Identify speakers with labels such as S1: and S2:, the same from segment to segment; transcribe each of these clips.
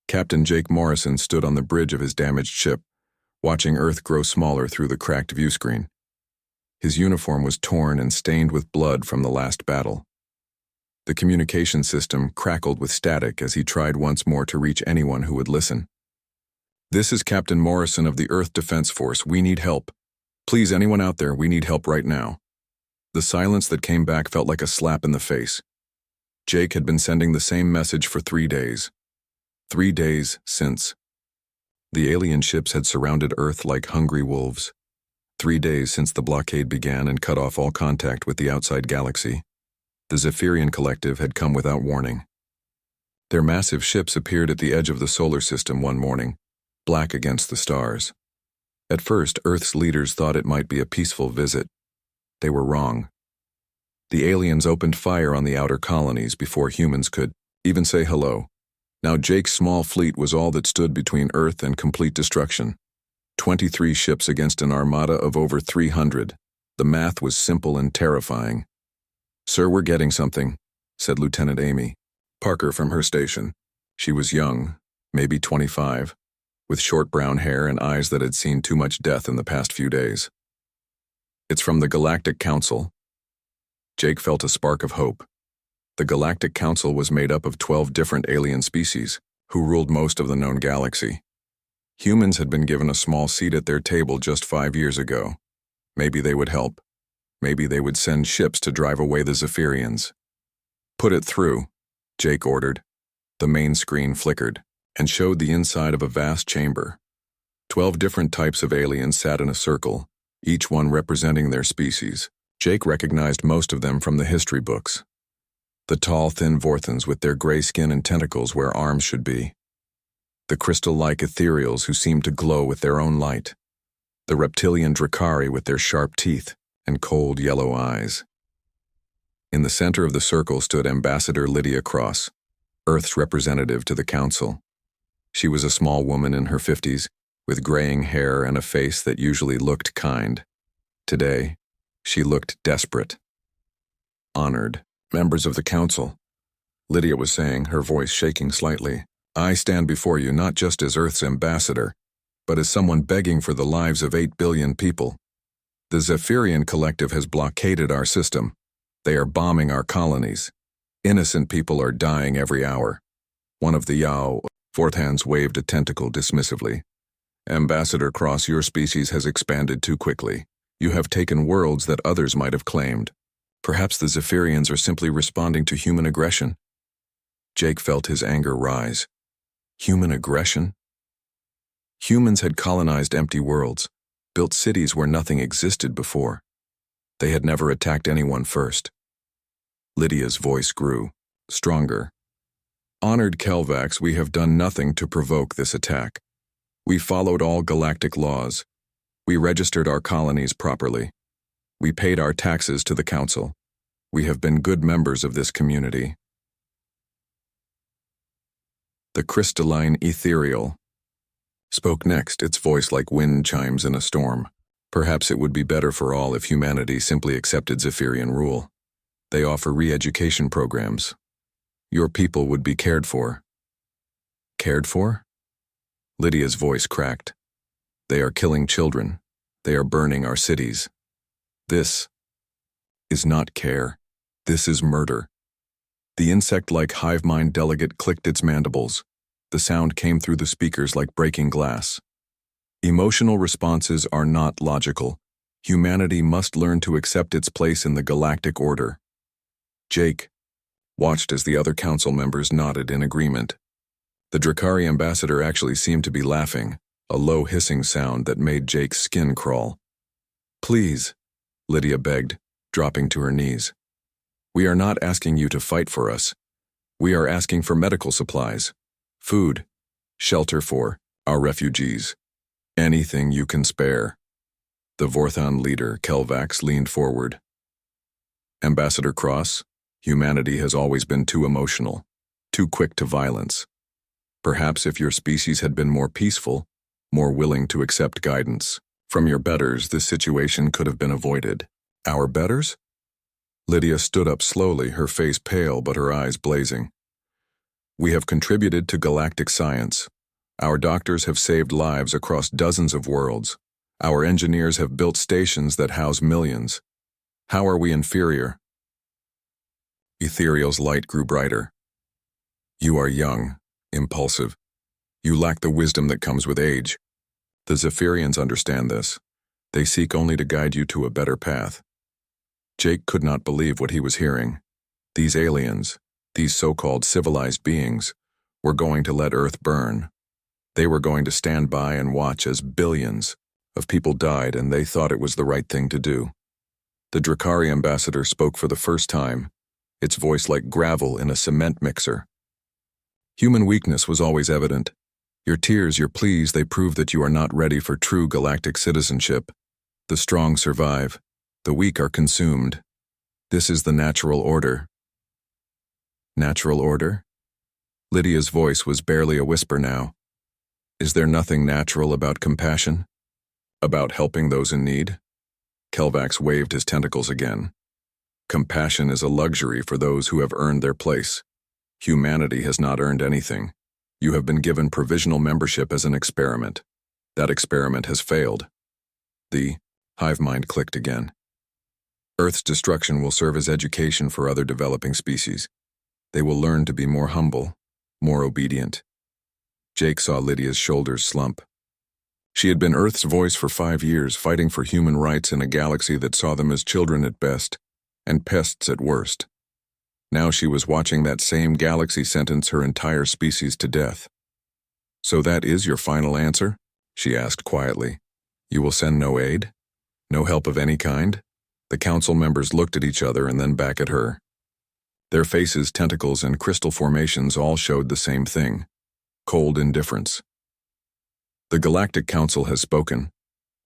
S1: Captain Jake Morrison stood on the bridge of his damaged ship, watching Earth grow smaller through the cracked viewscreen. His uniform was torn and stained with blood from the last battle. The communication system crackled with static as he tried once more to reach anyone who would listen. "This is Captain Morrison of the Earth Defense Force. We need help. Please, anyone out there, we need help right now." The silence that came back felt like a slap in the face. Jake had been sending the same message for 3 days. 3 days since. The alien ships had surrounded Earth like hungry wolves. 3 days since the blockade began and cut off all contact with the outside galaxy. The Zephyrian Collective had come without warning. Their massive ships appeared at the edge of the solar system one morning, black against the stars. At first, Earth's leaders thought it might be a peaceful visit. They were wrong. The aliens opened fire on the outer colonies before humans could even say hello. Now Jake's small fleet was all that stood between Earth and complete destruction. 23 ships against an armada of over 300. The math was simple and terrifying. "Sir, we're getting something," said Lieutenant Amy Parker from her station. She was young, maybe 25, with short brown hair and eyes that had seen too much death in the past few days. "It's from the Galactic Council." Jake felt a spark of hope. The Galactic Council was made up of 12 different alien species, who ruled most of the known galaxy. Humans had been given a small seat at their table just 5 years ago. Maybe they would help. Maybe they would send ships to drive away the Zephyrians. "Put it through," Jake ordered. The main screen flickered and showed the inside of a vast chamber. 12 different types of aliens sat in a circle, each one representing their species. Jake recognized most of them from the history books. The tall, thin Vorthans with their gray skin and tentacles where arms should be. The crystal-like ethereals who seemed to glow with their own light. The reptilian Drakari with their sharp teeth and cold yellow eyes. In the center of the circle stood Ambassador Lydia Cross, Earth's representative to the Council. She was a small woman in her 50s, with graying hair and a face that usually looked kind. Today, she looked desperate. "Honored members of the Council," Lydia was saying, her voice shaking slightly. "I stand before you not just as Earth's ambassador, but as someone begging for the lives of 8 billion people. The Zephyrian Collective has blockaded our system. They are bombing our colonies. Innocent people are dying every hour." One of the Yao Vorthans waved a tentacle dismissively. "Ambassador Cross, your species has expanded too quickly. You have taken worlds that others might have claimed. Perhaps the Zephyrians are simply responding to human aggression." Jake felt his anger rise. Human aggression? Humans had colonized empty worlds, built cities where nothing existed before. They had never attacked anyone first. Lydia's voice grew, stronger. "Honored Kelvax, we have done nothing to provoke this attack. We followed all galactic laws. We registered our colonies properly. We paid our taxes to the Council. We have been good members of this community." The crystalline ethereal spoke next, its voice like wind chimes in a storm. "Perhaps it would be better for all if humanity simply accepted Zephyrian rule. They offer re-education programs. Your people would be cared for." "Cared for?" Lydia's voice cracked. "They are killing children. They are burning our cities. This is not care. This is murder." The insect-like hive mind delegate clicked its mandibles. The sound came through the speakers like breaking glass. "Emotional responses are not logical. Humanity must learn to accept its place in the galactic order." Jake watched as the other council members nodded in agreement. The Drakari ambassador actually seemed to be laughing, a low hissing sound that made Jake's skin crawl. "Please," Lydia begged, dropping to her knees. "We are not asking you to fight for us. We are asking for medical supplies, food, shelter for our refugees. Anything you can spare." The Vorthan leader, Kelvax, leaned forward. "Ambassador Cross, humanity has always been too emotional, too quick to violence. Perhaps if your species had been more peaceful, more willing to accept guidance from your betters, this situation could have been avoided." "Our betters?" Lydia stood up slowly, her face pale but her eyes blazing. We have contributed to galactic science. Our doctors have saved lives across dozens of worlds. Our engineers have built stations that house millions. How are we inferior? Ethereal's light grew brighter. You are young, impulsive. You lack the wisdom that comes with age. The Zephyrians understand this. They seek only to guide you to a better path. Jake could not believe what he was hearing. These aliens, these so-called civilized beings, were going to let Earth burn. They were going to stand by and watch as billions of people died, and they thought it was the right thing to do. The Drakari ambassador spoke for the first time, its voice like gravel in a cement mixer. Human weakness was always evident. Your tears, your pleas, they prove that you are not ready for true galactic citizenship. The strong survive. The weak are consumed. This is the natural order. Natural order? Lydia's voice was barely a whisper now. Is there nothing natural about compassion? About helping those in need? Kelvax waved his tentacles again. Compassion is a luxury for those who have earned their place. Humanity has not earned anything. You have been given provisional membership as an experiment. That experiment has failed. The hive mind clicked again. Earth's destruction will serve as education for other developing species. They will learn to be more humble, more obedient. Jake saw Lydia's shoulders slump. She had been Earth's voice for 5 years, fighting for human rights in a galaxy that saw them as children at best, and pests at worst. Now she was watching that same galaxy sentence her entire species to death. So that is your final answer? She asked quietly. You will send no aid? No help of any kind? The council members looked at each other and then back at her. Their faces, tentacles, and crystal formations all showed the same thing: cold indifference. The Galactic Council has spoken,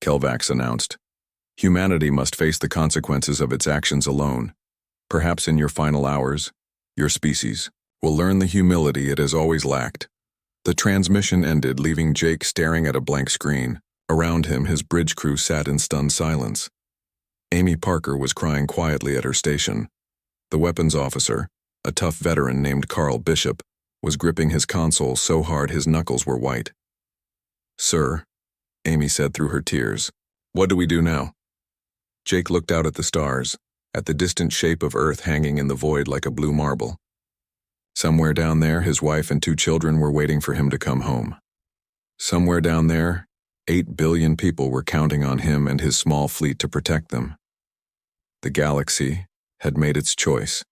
S1: Kelvax announced. Humanity must face the consequences of its actions alone. Perhaps in your final hours, your species will learn the humility it has always lacked. The transmission ended, leaving Jake staring at a blank screen. Around him, his bridge crew sat in stunned silence. Amy Parker was crying quietly at her station. The weapons officer, a tough veteran named Carl Bishop, was gripping his console so hard his knuckles were white. Sir, Amy said through her tears, what do we do now? Jake looked out at the stars, at the distant shape of Earth hanging in the void like a blue marble. Somewhere down there, his wife and 2 children were waiting for him to come home. Somewhere down there, 8 billion people were counting on him and his small fleet to protect them. The galaxy had made its choice.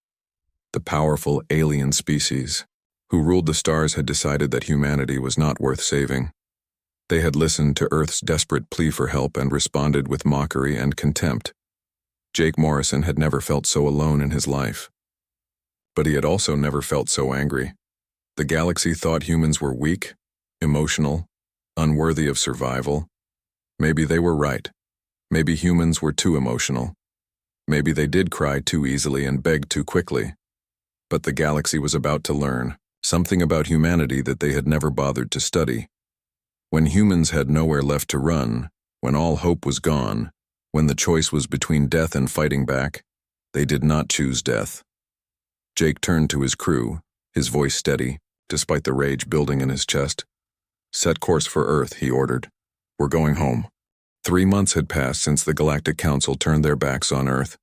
S1: The powerful alien species who ruled the stars had decided that humanity was not worth saving. They had listened to Earth's desperate plea for help and responded with mockery and contempt. Jake Morrison had never felt so alone in his life. But he had also never felt so angry. The galaxy thought humans were weak, emotional, unworthy of survival. Maybe they were right. Maybe humans were too emotional. Maybe they did cry too easily and beg too quickly. But the galaxy was about to learn something about humanity that they had never bothered to study. When humans had nowhere left to run, when all hope was gone, when the choice was between death and fighting back, they did not choose death. Jake turned to his crew, his voice steady, despite the rage building in his chest. Set course for Earth, he ordered. We're going home. 3 months had passed since the Galactic Council turned their backs on Earth.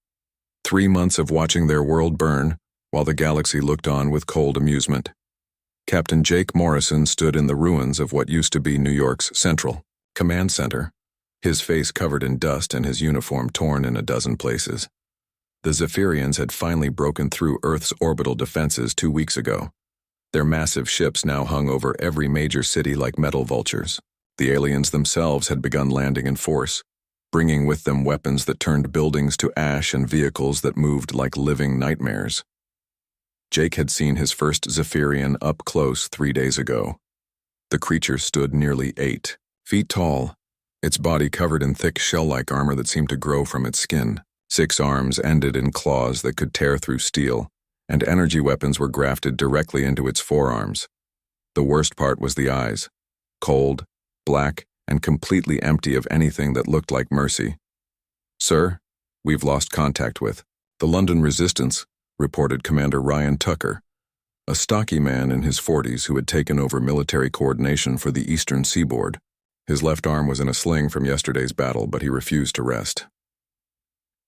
S1: 3 months of watching their world burn, while the galaxy looked on with cold amusement. Captain Jake Morrison stood in the ruins of what used to be New York's Central Command Center, his face covered in dust and his uniform torn in a dozen places. The Zephyrians had finally broken through Earth's orbital defenses 2 weeks ago. Their massive ships now hung over every major city like metal vultures. The aliens themselves had begun landing in force, bringing with them weapons that turned buildings to ash and vehicles that moved like living nightmares. Jake had seen his first Zephyrian up close 3 days ago. The creature stood nearly 8 feet tall, its body covered in thick shell-like armor that seemed to grow from its skin. 6 arms ended in claws that could tear through steel, and energy weapons were grafted directly into its forearms. The worst part was the eyes, cold, black, and completely empty of anything that looked like mercy. Sir, we've lost contact with the London Resistance, reported Commander Ryan Tucker. a stocky man in his 40s who had taken over military coordination for the eastern seaboard. His left arm was in a sling from yesterday's battle, but he refused to rest.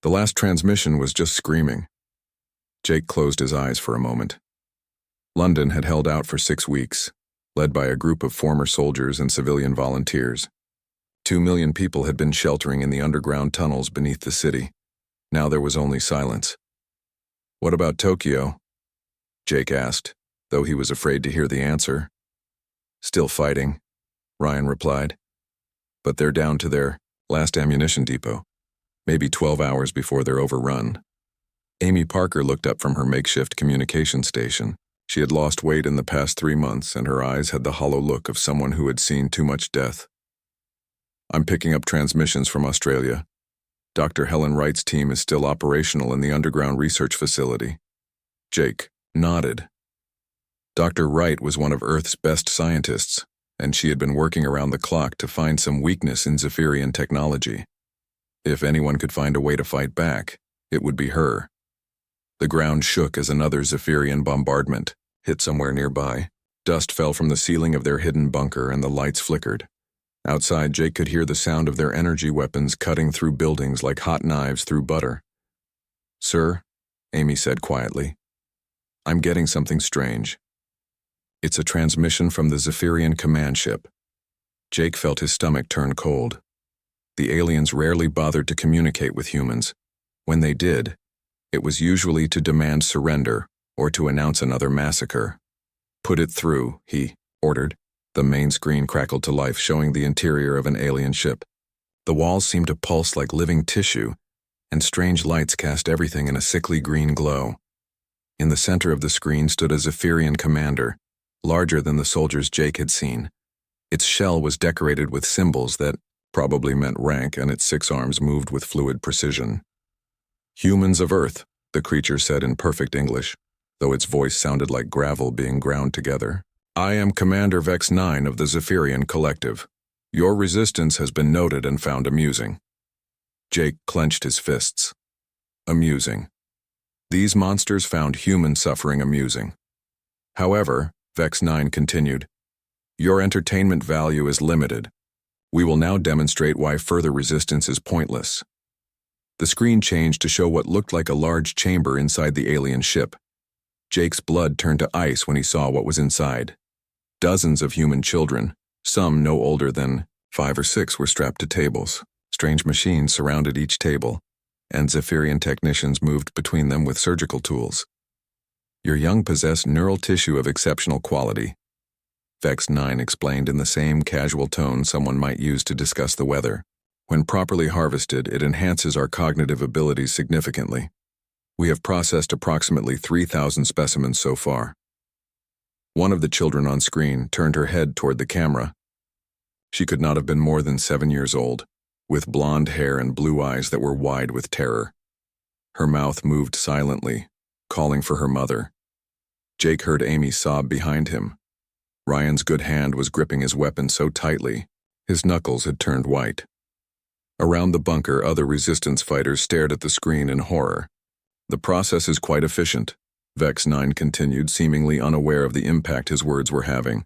S1: The last transmission was just screaming. Jake closed his eyes for a moment. London had held out for 6 weeks, led by a group of former soldiers and civilian volunteers. 2 million people had been sheltering in the underground tunnels beneath the city. Now there was only silence. "What about Tokyo?" Jake asked, though he was afraid to hear the answer. "Still fighting," Ryan replied. "But they're down to their last ammunition depot, maybe 12 hours before they're overrun." Amy Parker looked up from her makeshift communication station. She had lost weight in the past 3 months, and her eyes had the hollow look of someone who had seen too much death. "I'm picking up transmissions from Australia. Dr. Helen Wright's team is still operational in the underground research facility." Jake nodded. Dr. Wright was one of Earth's best scientists, and she had been working around the clock to find some weakness in Zephyrian technology. If anyone could find a way to fight back, it would be her. The ground shook as another Zephyrian bombardment hit somewhere nearby. Dust fell from the ceiling of their hidden bunker and the lights flickered. Outside, Jake could hear the sound of their energy weapons cutting through buildings like hot knives through butter. "Sir," Amy said quietly, "I'm getting something strange." "It's a transmission from the Zephyrian command ship." Jake felt his stomach turn cold. The aliens rarely bothered to communicate with humans. When they did, it was usually to demand surrender or to announce another massacre. "Put it through," he ordered. The main screen crackled to life, showing the interior of an alien ship. The walls seemed to pulse like living tissue, and strange lights cast everything in a sickly green glow. In the center of the screen stood a Zephyrian commander, larger than the soldiers Jake had seen. Its shell was decorated with symbols that probably meant rank, and its 6 arms moved with fluid precision. "Humans of Earth," the creature said in perfect English, though its voice sounded like gravel being ground together. "I am Commander Vex 9 of the Zephyrian Collective. Your resistance has been noted and found amusing." Jake clenched his fists. Amusing. These monsters found human suffering amusing. "However," Vex 9 continued, "your entertainment value is limited. We will now demonstrate why further resistance is pointless." The screen changed to show what looked like a large chamber inside the alien ship. Jake's blood turned to ice when he saw what was inside. Dozens of human children, some no older than 5 or 6, were strapped to tables. Strange machines surrounded each table, and Zephyrian technicians moved between them with surgical tools. "Your young possess neural tissue of exceptional quality," Vex 9 explained in the same casual tone someone might use to discuss the weather. "When properly harvested, it enhances our cognitive abilities significantly. We have processed approximately 3,000 specimens so far." One of the children on screen turned her head toward the camera. She could not have been more than 7 years old, with blonde hair and blue eyes that were wide with terror. Her mouth moved silently, calling for her mother. Jake heard Amy sob behind him. Ryan's good hand was gripping his weapon so tightly, his knuckles had turned white. Around the bunker, other resistance fighters stared at the screen in horror. "The process is quite efficient," Vex 9 continued, seemingly unaware of the impact his words were having.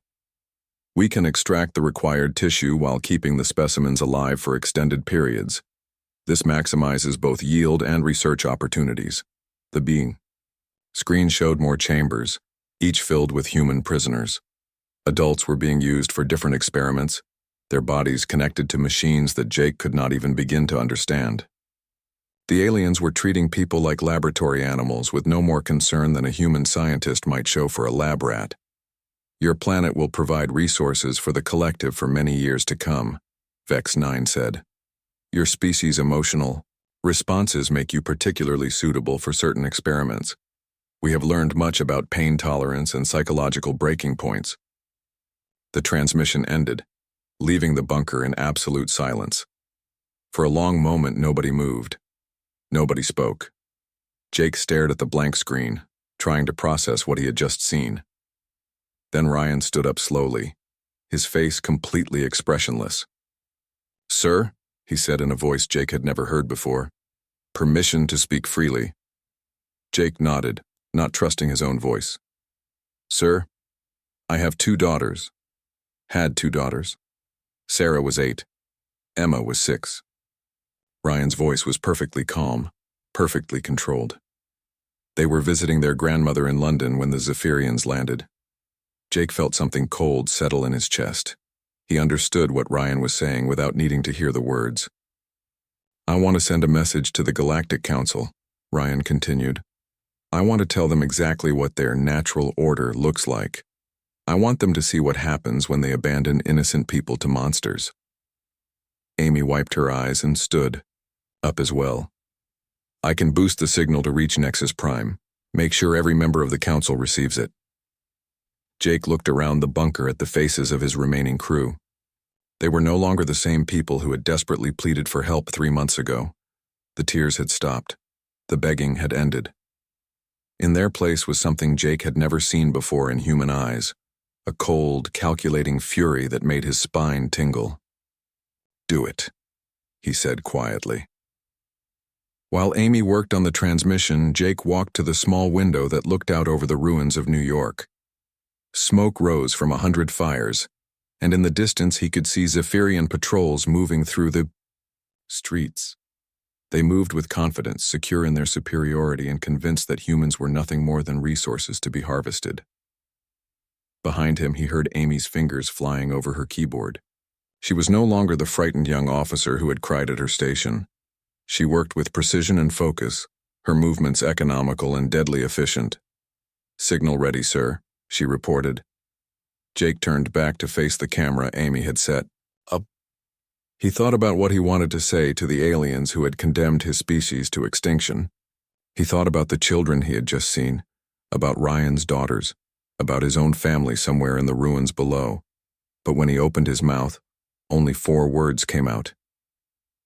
S1: "We can extract the required tissue while keeping the specimens alive for extended periods. This maximizes both yield and research opportunities." The being screen showed more chambers, each filled with human prisoners. Adults were being used for different experiments, their bodies connected to machines that Jake could not even begin to understand. The aliens were treating people like laboratory animals with no more concern than a human scientist might show for a lab rat. "Your planet will provide resources for the collective for many years to come," Vex 9 said. "Your species' emotional responses make you particularly suitable for certain experiments. We have learned much about pain tolerance and psychological breaking points." The transmission ended, leaving the bunker in absolute silence. For a long moment, nobody moved. Nobody spoke. Jake stared at the blank screen, trying to process what he had just seen. Then Ryan stood up slowly, his face completely expressionless. "Sir," he said in a voice Jake had never heard before, "permission to speak freely." Jake nodded, not trusting his own voice. Sir, I have 2 daughters. Had 2 daughters. Sarah was 8. Emma was 6. Ryan's voice was perfectly calm, perfectly controlled. They were visiting their grandmother in London when the Zephyrians landed. Jake felt something cold settle in his chest. He understood what Ryan was saying without needing to hear the words. I want to send a message to the Galactic Council, Ryan continued. I want to tell them exactly what their natural order looks like. I want them to see what happens when they abandon innocent people to monsters. Amy wiped her eyes and stood, up as well. I can boost the signal to reach Nexus Prime. Make sure every member of the council receives it. Jake looked around the bunker at the faces of his remaining crew. They were no longer the same people who had desperately pleaded for help 3 months ago. The tears had stopped. The begging had ended. In their place was something Jake had never seen before in human eyes, a cold, calculating fury that made his spine tingle. Do it, he said quietly. While Amy worked on the transmission, Jake walked to the small window that looked out over the ruins of New York. Smoke rose from 100 fires, and in the distance he could see Zephyrian patrols moving through the streets. They moved with confidence, secure in their superiority and convinced that humans were nothing more than resources to be harvested. Behind him, he heard Amy's fingers flying over her keyboard. She was no longer the frightened young officer who had cried at her station. She worked with precision and focus, her movements economical and deadly efficient. Signal ready, sir, she reported. Jake turned back to face the camera Amy had set up. He thought about what he wanted to say to the aliens who had condemned his species to extinction. He thought about the children he had just seen, about Ryan's daughters, about his own family somewhere in the ruins below. But when he opened his mouth, only 4 words came out.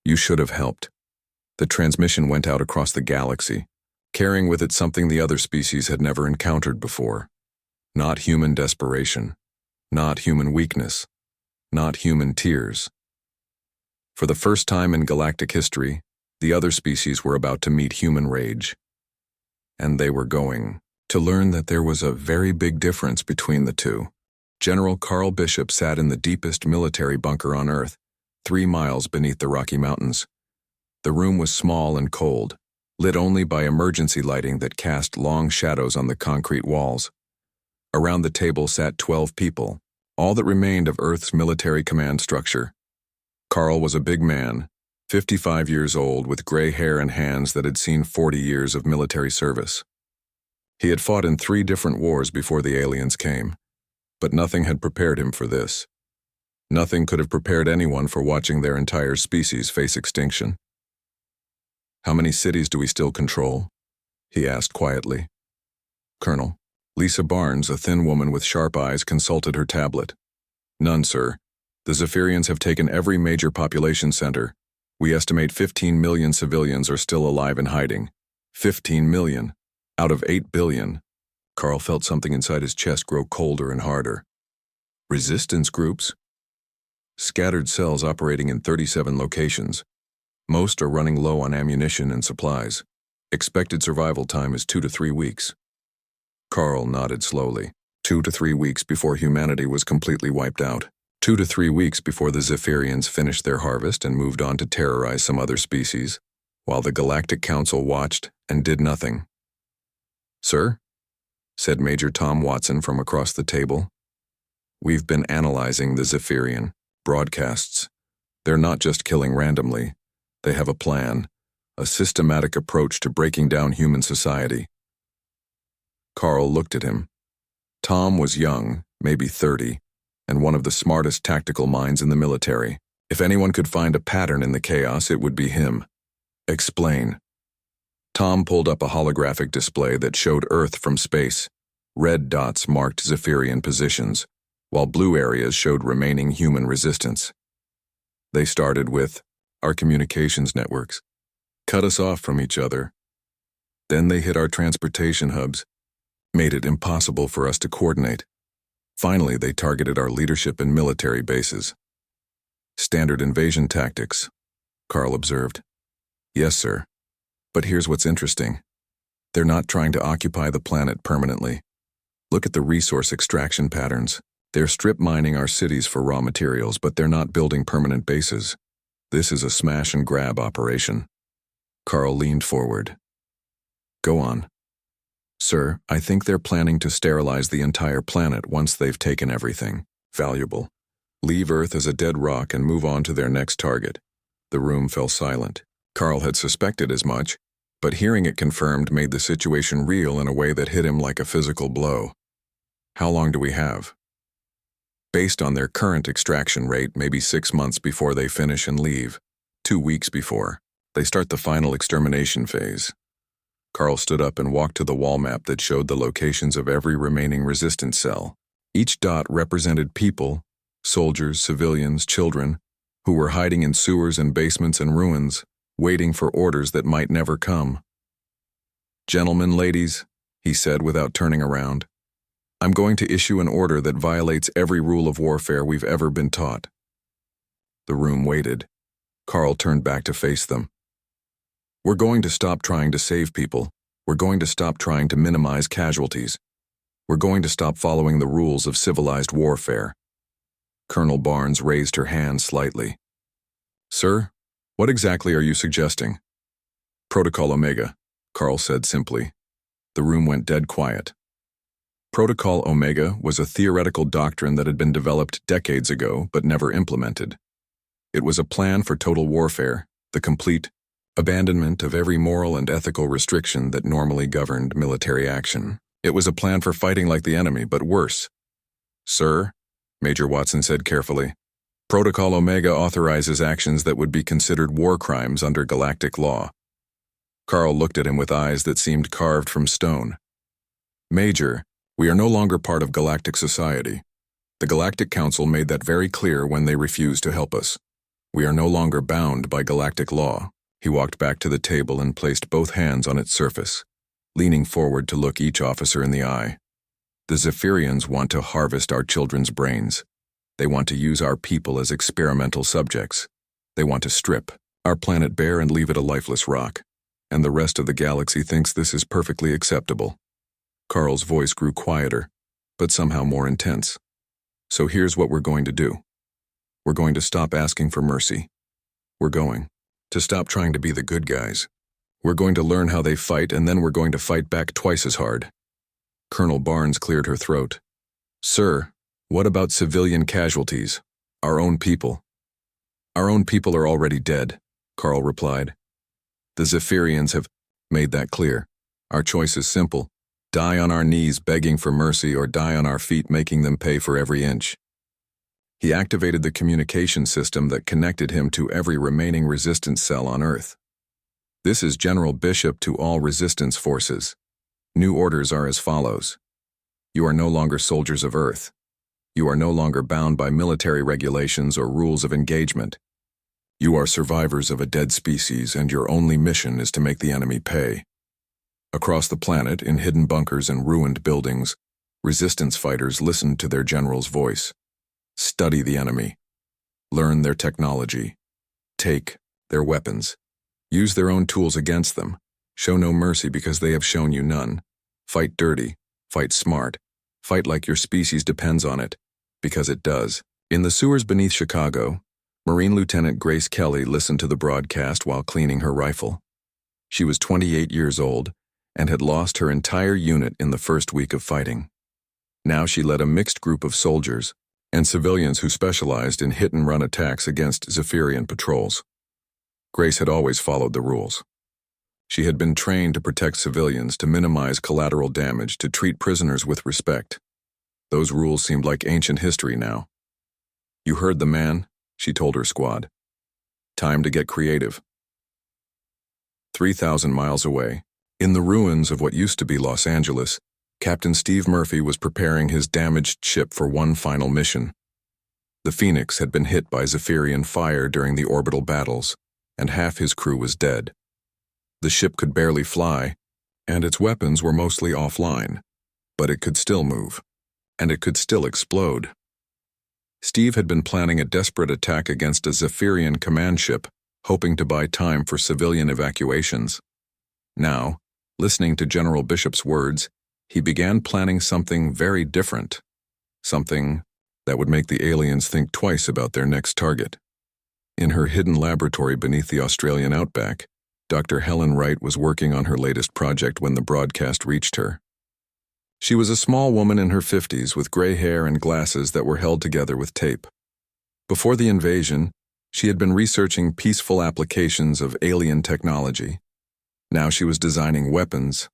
S1: You should have helped. The transmission went out across the galaxy, carrying with it something the other species had never encountered before. Not human desperation, not human weakness, not human tears. For the first time in galactic history, the other species were about to meet human rage. And they were going to learn that there was a very big difference between the two. General Carl Bishop sat in the deepest military bunker on Earth, 3 miles beneath the Rocky Mountains. The room was small and cold, lit only by emergency lighting that cast long shadows on the concrete walls. Around the table sat 12 people, all that remained of Earth's military command structure. Carl was a big man, 55 years old, with gray hair and hands that had seen 40 years of military service. He had fought in 3 different wars before the aliens came, but nothing had prepared him for this. Nothing could have prepared anyone for watching their entire species face extinction. How many cities do we still control? He asked quietly. Colonel. Lisa Barnes, a thin woman with sharp eyes, consulted her tablet. None, sir. The Zephyrians have taken every major population center. We estimate 15 million civilians are still alive and hiding. 15 million. Out of 8 billion. Carl felt something inside his chest grow colder and harder. Resistance groups? Scattered cells operating in 37 locations. Most are running low on ammunition and supplies. Expected survival time is 2 to 3 weeks. Carl nodded slowly. 2 to 3 weeks before humanity was completely wiped out. 2 to 3 weeks before the Zephyrians finished their harvest and moved on to terrorize some other species, while the Galactic Council watched and did nothing. Sir? Said Major Tom Watson from across the table. We've been analyzing the Zephyrian broadcasts. They're not just killing randomly. They have a plan, a systematic approach to breaking down human society. Carl looked at him. Tom was young, maybe 30, and one of the smartest tactical minds in the military. If anyone could find a pattern in the chaos, it would be him. Explain. Tom pulled up a holographic display that showed Earth from space. Red dots marked Zephyrian positions, while blue areas showed remaining human resistance. They started with our communications networks, cut us off from each other. Then they hit our transportation hubs, made it impossible for us to coordinate. Finally, they targeted our leadership and military bases. Standard invasion tactics, Carl observed. Yes, sir. But here's what's interesting. They're not trying to occupy the planet permanently. Look at the resource extraction patterns. They're strip mining our cities for raw materials, but they're not building permanent bases. This is a smash and grab operation. Carl leaned forward. Go on. Sir, I think they're planning to sterilize the entire planet once they've taken everything valuable. Leave Earth as a dead rock and move on to their next target. The room fell silent. Carl had suspected as much, but hearing it confirmed made the situation real in a way that hit him like a physical blow. How long do we have? Based on their current extraction rate, maybe 6 months before they finish and leave. 2 weeks before they start the final extermination phase. Carl stood up and walked to the wall map that showed the locations of every remaining resistance cell. Each dot represented people, soldiers, civilians, children, who were hiding in sewers and basements and ruins, waiting for orders that might never come. Gentlemen, ladies, he said without turning around, I'm going to issue an order that violates every rule of warfare we've ever been taught. The room waited. Carl turned back to face them. We're going to stop trying to save people. We're going to stop trying to minimize casualties. We're going to stop following the rules of civilized warfare. Colonel Barnes raised her hand slightly. Sir, what exactly are you suggesting? Protocol Omega, Carl said simply. The room went dead quiet. Protocol Omega was a theoretical doctrine that had been developed decades ago but never implemented. It was a plan for total warfare, the complete abandonment of every moral and ethical restriction that normally governed military action. It was a plan for fighting like the enemy, but worse. Sir, Major Watson said carefully, Protocol Omega authorizes actions that would be considered war crimes under galactic law. Carl looked at him with eyes that seemed carved from stone. Major, we are no longer part of galactic society. The Galactic Council made that very clear when they refused to help us. We are no longer bound by galactic law. He walked back to the table and placed both hands on its surface, leaning forward to look each officer in the eye. The Zephyrians want to harvest our children's brains. They want to use our people as experimental subjects. They want to strip our planet bare and leave it a lifeless rock. And the rest of the galaxy thinks this is perfectly acceptable. Carl's voice grew quieter, but somehow more intense. So here's what we're going to do. We're going to stop asking for mercy. We're going to stop trying to be the good guys. We're going to learn how they fight, and then we're going to fight back twice as hard. Colonel Barnes cleared her throat. Sir, what about civilian casualties? Our own people. Our own people are already dead, Carl replied. The Zephyrians have made that clear. Our choice is simple. Die on our knees begging for mercy or die on our feet making them pay for every inch. He activated the communication system that connected him to every remaining resistance cell on Earth. This is General Bishop to all resistance forces. New orders are as follows. You are no longer soldiers of Earth. You are no longer bound by military regulations or rules of engagement. You are survivors of a dead species, and your only mission is to make the enemy pay. Across the planet, in hidden bunkers and ruined buildings, resistance fighters listened to their general's voice. Study the enemy. Learn their technology. Take their weapons. Use their own tools against them. Show no mercy because they have shown you none. Fight dirty. Fight smart. Fight like your species depends on it, because it does. In the sewers beneath Chicago, Marine Lieutenant Grace Kelly listened to the broadcast while cleaning her rifle. She was 28 years old and had lost her entire unit in the first week of fighting. Now she led a mixed group of soldiers and civilians who specialized in hit-and-run attacks against Zephyrian patrols. Grace had always followed the rules. She had been trained to protect civilians, to minimize collateral damage, to treat prisoners with respect. Those rules seemed like ancient history now. You heard the man, she told her squad. Time to get creative. 3,000 miles away, in the ruins of what used to be Los Angeles, Captain Steve Murphy was preparing his damaged ship for one final mission. The Phoenix had been hit by Zephyrian fire during the orbital battles, and half his crew was dead. The ship could barely fly, and its weapons were mostly offline, but it could still move, and it could still explode. Steve had been planning a desperate attack against a Zephyrian command ship, hoping to buy time for civilian evacuations. Now, listening to General Bishop's words, he began planning something very different, something that would make the aliens think twice about their next target. In her hidden laboratory beneath the Australian outback, Dr. Helen Wright was working on her latest project when the broadcast reached her. She was a small woman in her 50s with gray hair and glasses that were held together with tape. Before the invasion, she had been researching peaceful applications of alien technology. Now she was designing weapons.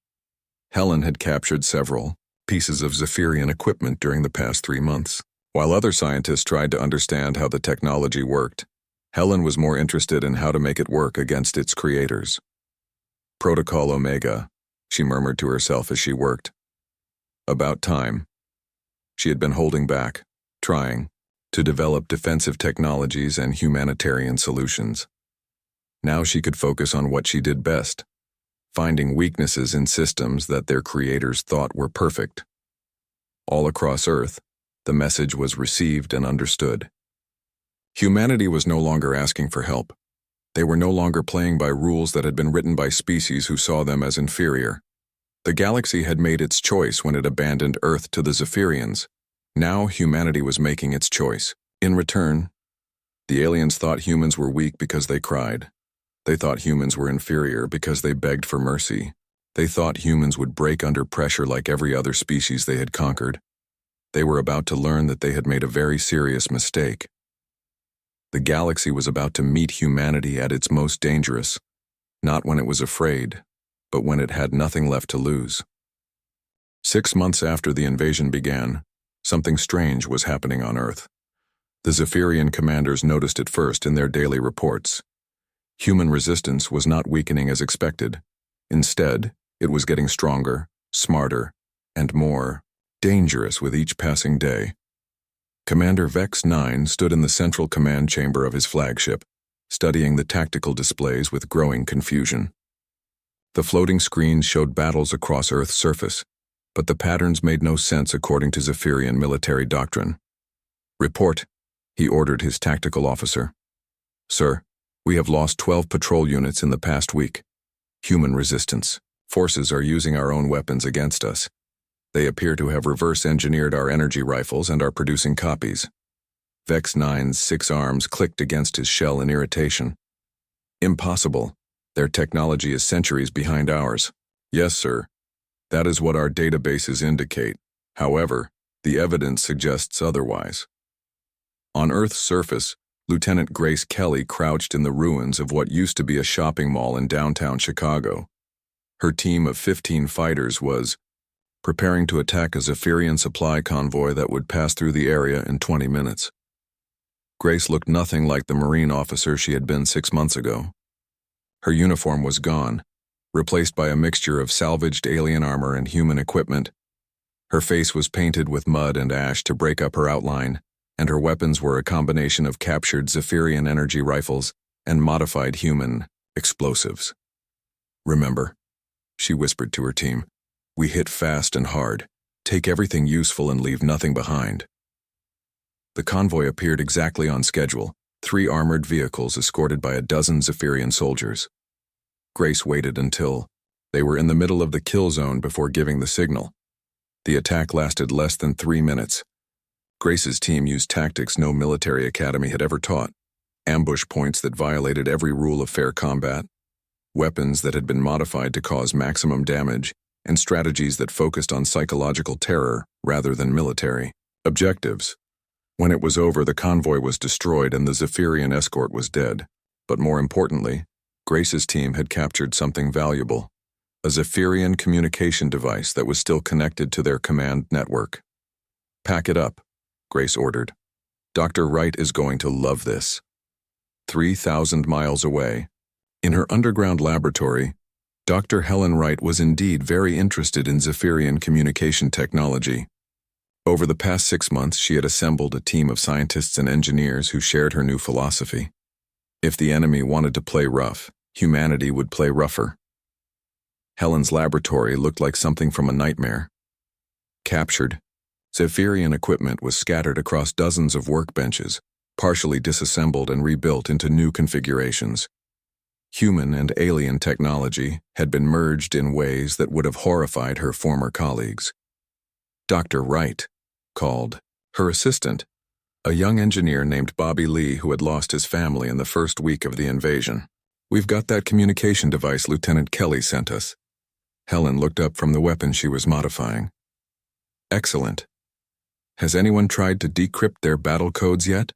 S1: Helen had captured several pieces of Zephyrian equipment during the past 3 months. While other scientists tried to understand how the technology worked, Helen was more interested in how to make it work against its creators. Protocol Omega, she murmured to herself as she worked. About time. She had been holding back, trying to develop defensive technologies and humanitarian solutions. Now she could focus on what she did best, finding weaknesses in systems that their creators thought were perfect. All across Earth, the message was received and understood. Humanity was no longer asking for help. They were no longer playing by rules that had been written by species who saw them as inferior. The galaxy had made its choice when it abandoned Earth to the Zephyrians. Now humanity was making its choice. In return, the aliens thought humans were weak because they cried. They thought humans were inferior because they begged for mercy. They thought humans would break under pressure like every other species they had conquered. They were about to learn that they had made a very serious mistake. The galaxy was about to meet humanity at its most dangerous, not when it was afraid, but when it had nothing left to lose. 6 months after the invasion began, something strange was happening on Earth. The Zephyrian commanders noticed it first in their daily reports. Human resistance was not weakening as expected. Instead, it was getting stronger, smarter, and more dangerous with each passing day. Commander Vex 9 stood in the central command chamber of his flagship, studying the tactical displays with growing confusion. The floating screens showed battles across Earth's surface, but the patterns made no sense according to Zephyrian military doctrine. "Report," he ordered his tactical officer. "Sir, we have lost 12 patrol units in the past week. Human resistance. Forces are using our own weapons against us. They appear to have reverse-engineered our energy rifles and are producing copies." Vex 9's 6 arms clicked against his shell in irritation. "Impossible. Their technology is centuries behind ours." "Yes, sir. That is what our databases indicate. However, the evidence suggests otherwise." On Earth's surface, Lieutenant Grace Kelly crouched in the ruins of what used to be a shopping mall in downtown Chicago. Her team of 15 fighters was preparing to attack a Zephyrian supply convoy that would pass through the area in 20 minutes. Grace looked nothing like the Marine officer she had been 6 months ago. Her uniform was gone, replaced by a mixture of salvaged alien armor and human equipment. Her face was painted with mud and ash to break up her outline, and her weapons were a combination of captured Zephyrian energy rifles and modified human explosives. "Remember," she whispered to her team, "we hit fast and hard. Take everything useful and leave nothing behind." The convoy appeared exactly on schedule, 3 armored vehicles escorted by a dozen Zephyrian soldiers. Grace waited until they were in the middle of the kill zone before giving the signal. The attack lasted less than 3 minutes. Grace's team used tactics no military academy had ever taught: ambush points that violated every rule of fair combat, weapons that had been modified to cause maximum damage, and strategies that focused on psychological terror rather than military objectives. When it was over, the convoy was destroyed and the Zephyrian escort was dead. But more importantly, Grace's team had captured something valuable: a Zephyrian communication device that was still connected to their command network. "Pack it up," Grace ordered. "Dr. Wright is going to love this." 3,000 miles away, in her underground laboratory, Dr. Helen Wright was indeed very interested in Zephyrian communication technology. Over the past 6 months, she had assembled a team of scientists and engineers who shared her new philosophy. If the enemy wanted to play rough, humanity would play rougher. Helen's laboratory looked like something from a nightmare. Captured, Zephyrian equipment was scattered across dozens of workbenches, partially disassembled and rebuilt into new configurations. Human and alien technology had been merged in ways that would have horrified her former colleagues. Dr. Wright called her assistant, a young engineer named Bobby Lee who had lost his family in the first week of the invasion. "We've got that communication device Lieutenant Kelly sent us." Helen looked up from the weapon she was modifying. "Excellent. Has anyone tried to decrypt their battle codes yet?"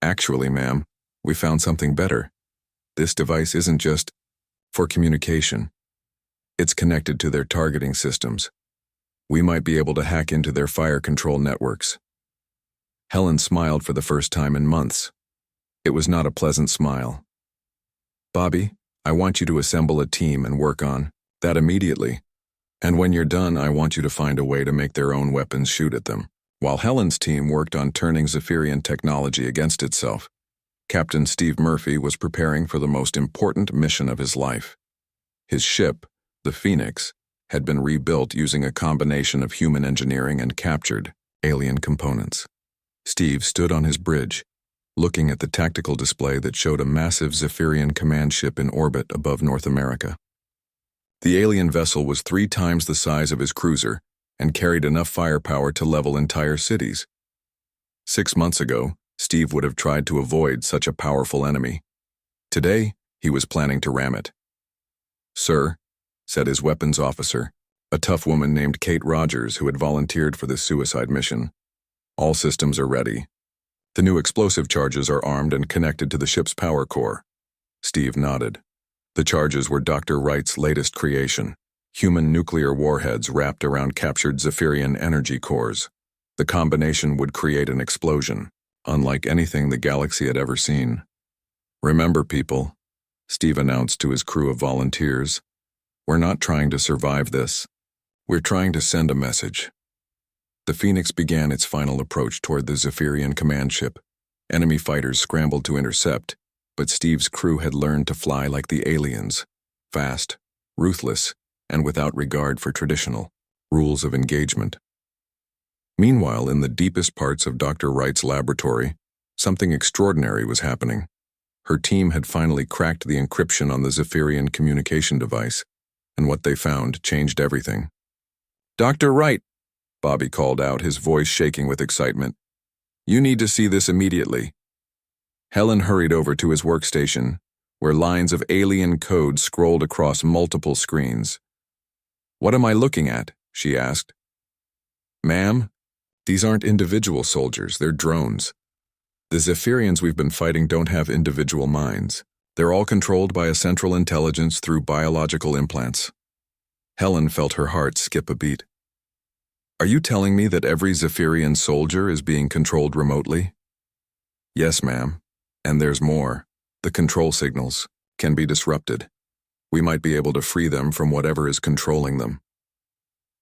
S1: "Actually, ma'am, we found something better. This device isn't just for communication. It's connected to their targeting systems. We might be able to hack into their fire control networks." Helen smiled for the first time in months. It was not a pleasant smile. "Bobby, I want you to assemble a team and work on that immediately. And when you're done, I want you to find a way to make their own weapons shoot at them." While Helen's team worked on turning Zephyrian technology against itself, Captain Steve Murphy was preparing for the most important mission of his life. His ship, the Phoenix, had been rebuilt using a combination of human engineering and captured alien components. Steve stood on his bridge, looking at the tactical display that showed a massive Zephyrian command ship in orbit above North America. The alien vessel was 3 times the size of his cruiser and carried enough firepower to level entire cities. 6 months ago, Steve would have tried to avoid such a powerful enemy. Today, he was planning to ram it. "Sir," said his weapons officer, a tough woman named Kate Rogers who had volunteered for this suicide mission, "all systems are ready. The new explosive charges are armed and connected to the ship's power core." Steve nodded. The charges were Dr. Wright's latest creation, human nuclear warheads wrapped around captured Zephyrian energy cores. The combination would create an explosion, unlike anything the galaxy had ever seen. "Remember, people," Steve announced to his crew of volunteers, "we're not trying to survive this. We're trying to send a message." The Phoenix began its final approach toward the Zephyrian command ship. Enemy fighters scrambled to intercept, but Steve's crew had learned to fly like the aliens, fast, ruthless, and without regard for traditional rules of engagement. Meanwhile, in the deepest parts of Dr. Wright's laboratory, something extraordinary was happening. Her team had finally cracked the encryption on the Zephyrian communication device, and what they found changed everything. "Dr. Wright," Bobby called out, his voice shaking with excitement. "You need to see this immediately." Helen hurried over to his workstation, where lines of alien code scrolled across multiple screens. "What am I looking at?" she asked. "Ma'am, these aren't individual soldiers, they're drones. The Zephyrians we've been fighting don't have individual minds. They're all controlled by a central intelligence through biological implants." Helen felt her heart skip a beat. "Are you telling me that every Zephyrian soldier is being controlled remotely?" "Yes, ma'am. And there's more. The control signals can be disrupted. We might be able to free them from whatever is controlling them."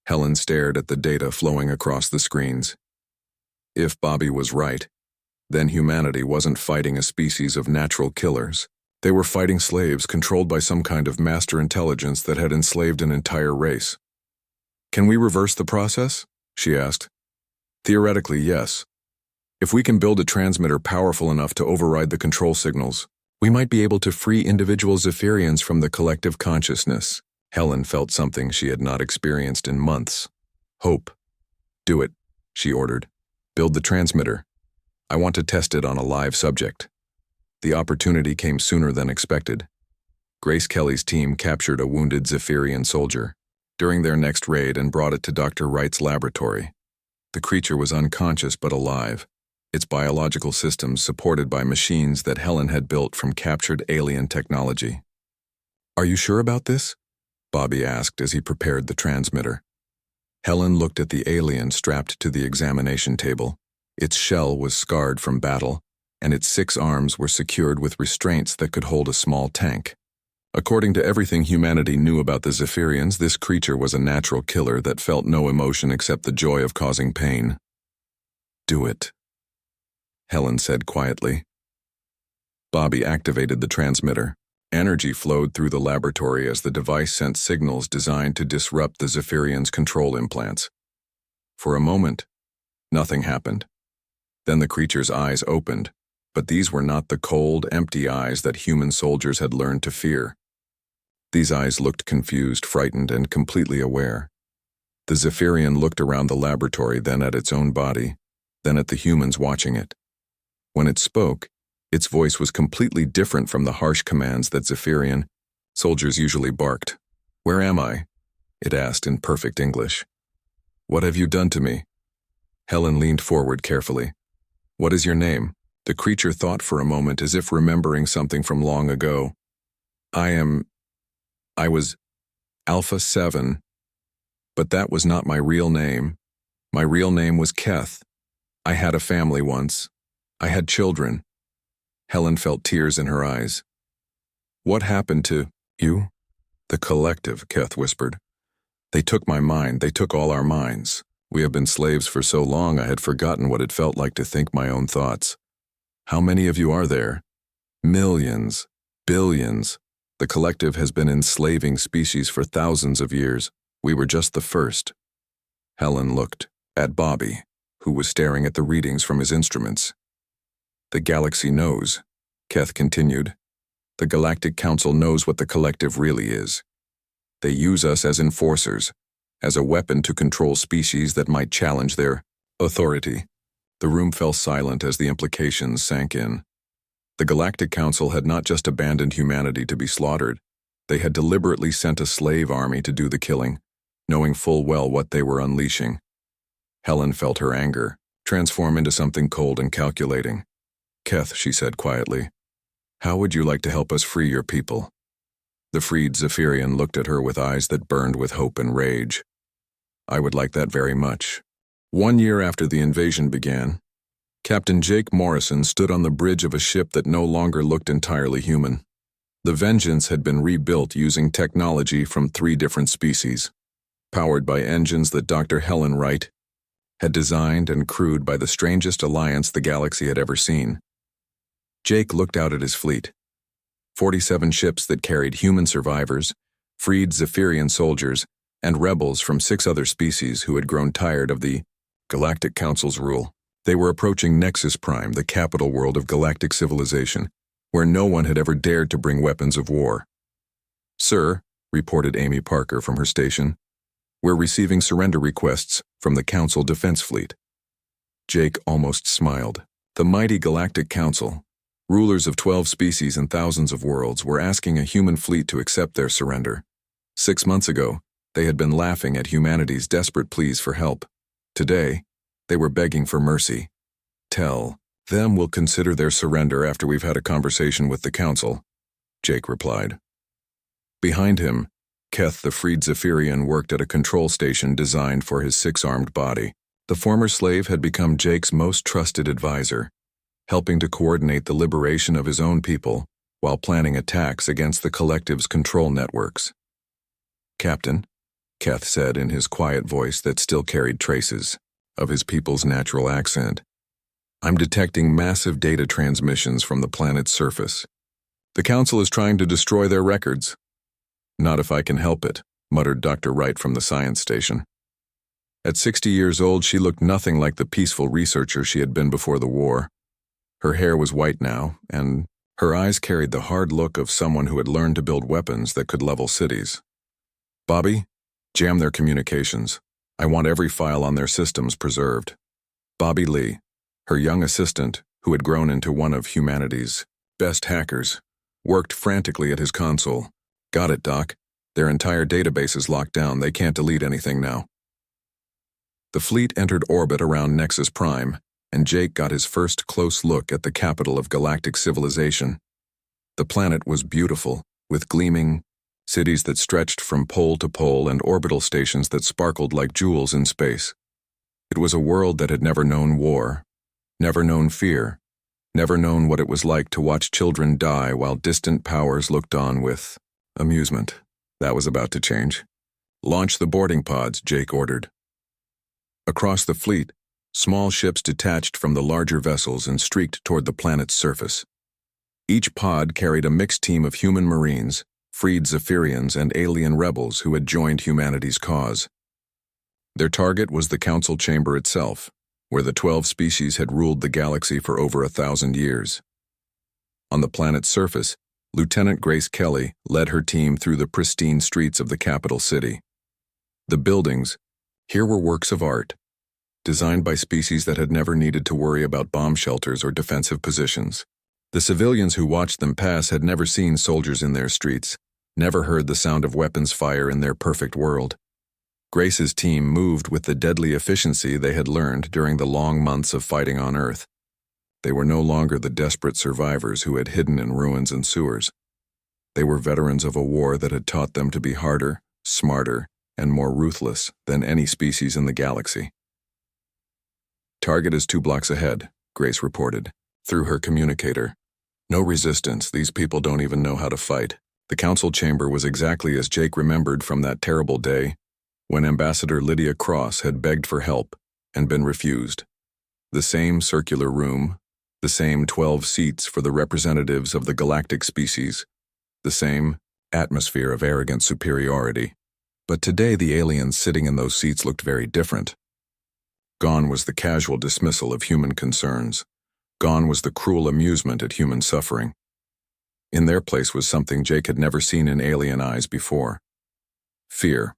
S1: Helen stared at the data flowing across the screens. If Bobby was right, then humanity wasn't fighting a species of natural killers. They were fighting slaves controlled by some kind of master intelligence that had enslaved an entire race. "Can we reverse the process?" she asked. "Theoretically, yes. If we can build a transmitter powerful enough to override the control signals, we might be able to free individual Zephyrians from the collective consciousness." Helen felt something she had not experienced in months. Hope. "Do it," she ordered. "Build the transmitter. I want to test it on a live subject." The opportunity came sooner than expected. Grace Kelly's team captured a wounded Zephyrian soldier during their next raid and brought it to Dr. Wright's laboratory. The creature was unconscious but alive, its biological systems supported by machines that Helen had built from captured alien technology. "Are you sure about this?" Bobby asked as he prepared the transmitter. Helen looked at the alien strapped to the examination table. Its shell was scarred from battle, and its 6 arms were secured with restraints that could hold a small tank. According to everything humanity knew about the Zephyrians, this creature was a natural killer that felt no emotion except the joy of causing pain. "Do it," Helen said quietly. Bobby activated the transmitter. Energy flowed through the laboratory as the device sent signals designed to disrupt the Zephyrians' control implants. For a moment, nothing happened. Then the creature's eyes opened, But these were not the cold, empty eyes that human soldiers had learned to fear. These eyes looked confused, frightened, and completely aware. The Zephyrian looked around the laboratory, then at its own body, then at the humans watching it. When it spoke, its voice was completely different from the harsh commands that Zephyrian soldiers usually barked. "Where am I?" it asked in perfect English. "What have you done to me?" Helen leaned forward carefully. "What is your name?" The creature thought for a moment, as if remembering something from long ago. I was Alpha 7, but that was not my real name. My real name was Keth. I had a family once. I had children." Helen felt tears in her eyes. "What happened to you?" "The collective," Keth whispered. "They took my mind. They took all our minds. We have been slaves for so long I had forgotten what it felt like to think my own thoughts. How many of you are there?" "Millions. Billions. The collective has been enslaving species for thousands of years. We were just the first." Helen looked at Bobby, who was staring at the readings from his instruments. "The galaxy knows," Keth continued. "The Galactic Council knows what the collective really is. They use us as enforcers, as a weapon to control species that might challenge their authority." The room fell silent as the implications sank in. The Galactic Council had not just abandoned humanity to be slaughtered. They had deliberately sent a slave army to do the killing, knowing full well what they were unleashing. Helen felt her anger transform into something cold and calculating. "Keth," she said quietly, "how would you like to help us free your people?" The freed Zephyrian looked at her with eyes that burned with hope and rage. "I would like that very much." 1 year after the invasion began, Captain Jake Morrison stood on the bridge of a ship that no longer looked entirely human. The Vengeance had been rebuilt using technology from 3 different species, powered by engines that Dr. Helen Wright had designed and crewed by the strangest alliance the galaxy had ever seen. Jake looked out at his fleet. 47 ships that carried human survivors, freed Zephyrian soldiers, and rebels from 6 other species who had grown tired of the Galactic Council's rule. They were approaching Nexus Prime, the capital world of galactic civilization, where no one had ever dared to bring weapons of war. "Sir," reported Amy Parker from her station, "we're receiving surrender requests from the Council Defense Fleet." Jake almost smiled. The mighty Galactic Council, rulers of 12 species and thousands of worlds, were asking a human fleet to accept their surrender. 6 months ago, they had been laughing at humanity's desperate pleas for help. Today, they were begging for mercy. "Tell them we'll consider their surrender after we've had a conversation with the Council," Jake replied. Behind him, Keth the freed Zephyrian worked at a control station designed for his 6-armed body. The former slave had become Jake's most trusted advisor, helping to coordinate the liberation of his own people while planning attacks against the collective's control networks. "Captain," Keth said in his quiet voice that still carried traces of his people's natural accent, "I'm detecting massive data transmissions from the planet's surface. The Council is trying to destroy their records." "Not if I can help it," muttered Dr. Wright from the science station. At 60 years old, she looked nothing like the peaceful researcher she had been before the war. Her hair was white now, and her eyes carried the hard look of someone who had learned to build weapons that could level cities. "Bobby, jam their communications. I want every file on their systems preserved." Bobby Lee, her young assistant, who had grown into one of humanity's best hackers, worked frantically at his console. "Got it, Doc. Their entire database is locked down. They can't delete anything now." The fleet entered orbit around Nexus Prime, and Jake got his first close look at the capital of galactic civilization. The planet was beautiful, with gleaming cities that stretched from pole to pole and orbital stations that sparkled like jewels in space. It was a world that had never known war, never known fear, never known what it was like to watch children die while distant powers looked on with amusement. That was about to change. "Launch the boarding pods," Jake ordered. Across the fleet, small ships detached from the larger vessels and streaked toward the planet's surface. Each pod carried a mixed team of human marines, freed Zephyrians, and alien rebels who had joined humanity's cause. Their target was the Council chamber itself, where the 12 species had ruled the galaxy for over 1,000 years. On the planet's surface, Lieutenant Grace Kelly led her team through the pristine streets of the capital city. The buildings, here were works of art, designed by species that had never needed to worry about bomb shelters or defensive positions. The civilians who watched them pass had never seen soldiers in their streets, never heard the sound of weapons fire in their perfect world. Grace's team moved with the deadly efficiency they had learned during the long months of fighting on Earth. They were no longer the desperate survivors who had hidden in ruins and sewers. They were veterans of a war that had taught them to be harder, smarter, and more ruthless than any species in the galaxy. "Target is 2 blocks ahead," Grace reported, through her communicator. "No resistance, these people don't even know how to fight." The council chamber was exactly as Jake remembered from that terrible day, when Ambassador Lydia Cross had begged for help and been refused. The same circular room, the same 12 seats for the representatives of the galactic species, the same atmosphere of arrogant superiority. But today the aliens sitting in those seats looked very different. Gone was the casual dismissal of human concerns. Gone was the cruel amusement at human suffering. In their place was something Jake had never seen in alien eyes before: fear.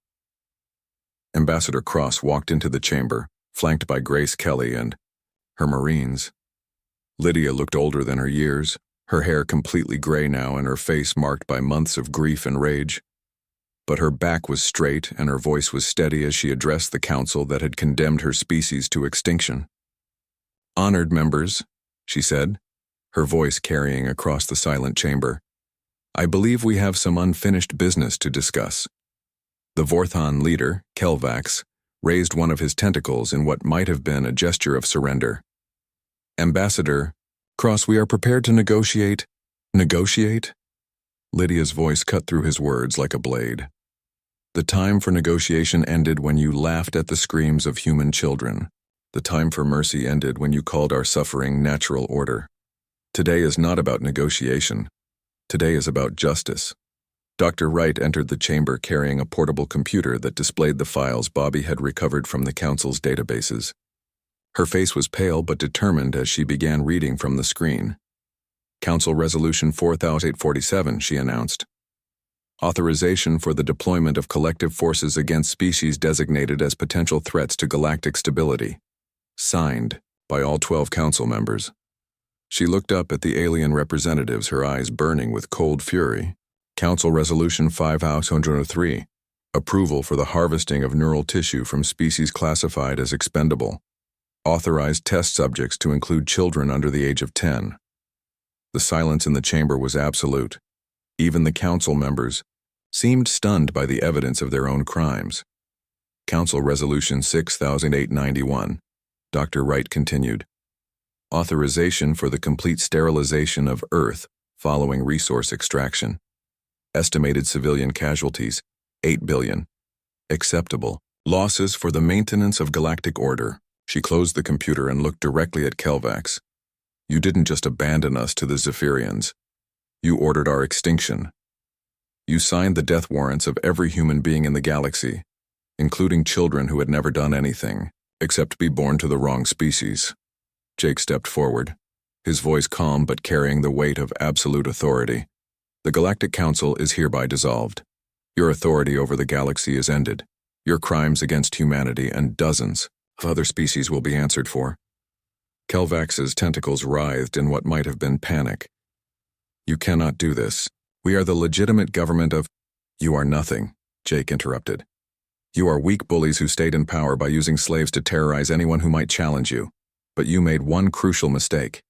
S1: Ambassador Cross walked into the chamber, flanked by Grace Kelly and her Marines. Lydia looked older than her years, her hair completely gray now and her face marked by months of grief and rage. But her back was straight and her voice was steady as she addressed the council that had condemned her species to extinction. "Honored members," she said, her voice carrying across the silent chamber, "I believe we have some unfinished business to discuss." The Vorthon leader, Kelvax, raised one of his tentacles in what might have been a gesture of surrender. "Ambassador Cross, we are prepared to negotiate." "Negotiate?" Lydia's voice cut through his words like a blade. "The time for negotiation ended when you laughed at the screams of human children. The time for mercy ended when you called our suffering natural order. Today is not about negotiation. Today is about justice." Dr. Wright entered the chamber carrying a portable computer that displayed the files Bobby had recovered from the council's databases. Her face was pale but determined as she began reading from the screen. "Council Resolution 4847, she announced. "Authorization for the deployment of collective forces against species designated as potential threats to galactic stability. Signed by all 12 council members." She looked up at the alien representatives, her eyes burning with cold fury. "Council Resolution 5103, approval for the harvesting of neural tissue from species classified as expendable. Authorized test subjects to include children under the age of 10. The silence in the chamber was absolute. Even the council members seemed stunned by the evidence of their own crimes. "Council Resolution 6891, Dr. Wright continued. Authorization for the complete sterilization of Earth following resource extraction. Estimated civilian casualties, 8 billion. Acceptable. Losses for the maintenance of galactic order." She closed the computer and looked directly at Kelvax. "You didn't just abandon us to the Zephyrians. You ordered our extinction. You signed the death warrants of every human being in the galaxy, including children who had never done anything except be born to the wrong species." Jake stepped forward, his voice calm but carrying the weight of absolute authority. "The Galactic Council is hereby dissolved. Your authority over the galaxy is ended. Your crimes against humanity and dozens of other species will be answered for." Kelvax's tentacles writhed in what might have been panic. "You cannot do this. We are the legitimate government of—" "You are nothing," Jake interrupted. "You are weak bullies who stayed in power by using slaves to terrorize anyone who might challenge you. But you made one crucial mistake."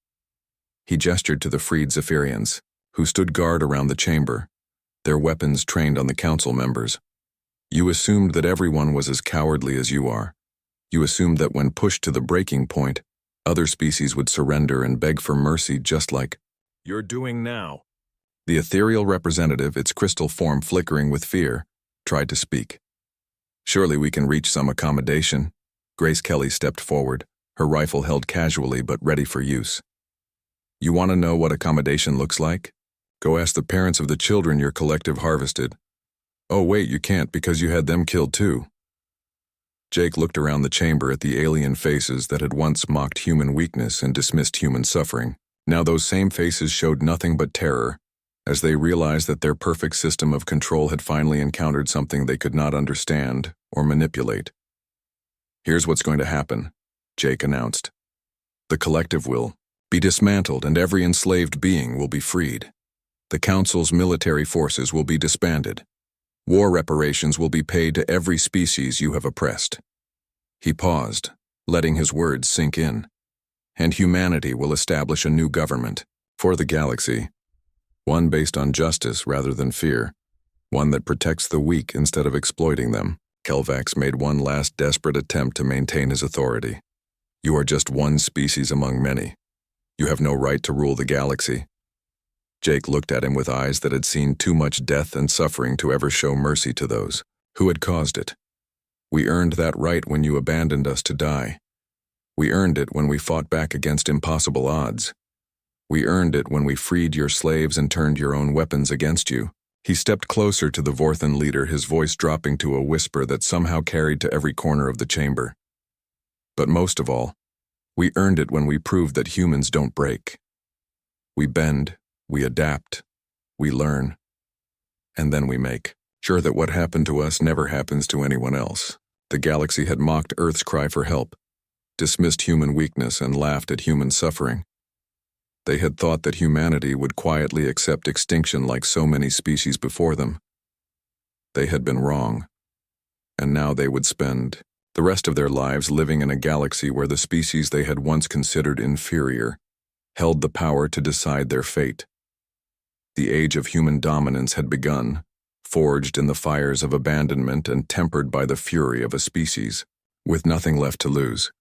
S1: He gestured to the freed Zephyrians, who stood guard around the chamber, their weapons trained on the council members. "You assumed that everyone was as cowardly as you are. You assumed that when pushed to the breaking point, other species would surrender and beg for mercy just like you're doing now." The ethereal representative, its crystal form flickering with fear, tried to speak. "Surely we can reach some accommodation." Grace Kelly stepped forward, her rifle held casually but ready for use. "You want to know what accommodation looks like? Go ask the parents of the children your collective harvested." "Oh wait, you can't because you had them killed too." Jake looked around the chamber at the alien faces that had once mocked human weakness and dismissed human suffering. Now those same faces showed nothing but terror, as they realized that their perfect system of control had finally encountered something they could not understand or manipulate. "Here's what's going to happen," Jake announced. "The collective will be dismantled and every enslaved being will be freed. The Council's military forces will be disbanded. War reparations will be paid to every species you have oppressed." He paused, letting his words sink in. "And humanity will establish a new government for the galaxy. One based on justice rather than fear. One that protects the weak instead of exploiting them." Kelvax made one last desperate attempt to maintain his authority. "You are just one species among many. You have no right to rule the galaxy." Jake looked at him with eyes that had seen too much death and suffering to ever show mercy to those who had caused it. "We earned that right when you abandoned us to die. We earned it when we fought back against impossible odds. We earned it when we freed your slaves and turned your own weapons against you." He stepped closer to the Vorthan leader, his voice dropping to a whisper that somehow carried to every corner of the chamber. "But most of all, we earned it when we proved that humans don't break. We bend, we adapt, we learn, and then we make sure that what happened to us never happens to anyone else." The galaxy had mocked Earth's cry for help, dismissed human weakness, and laughed at human suffering. They had thought that humanity would quietly accept extinction like so many species before them. They had been wrong, and now they would spend the rest of their lives living in a galaxy where the species they had once considered inferior held the power to decide their fate. The age of human dominance had begun, forged in the fires of abandonment and tempered by the fury of a species with nothing left to lose.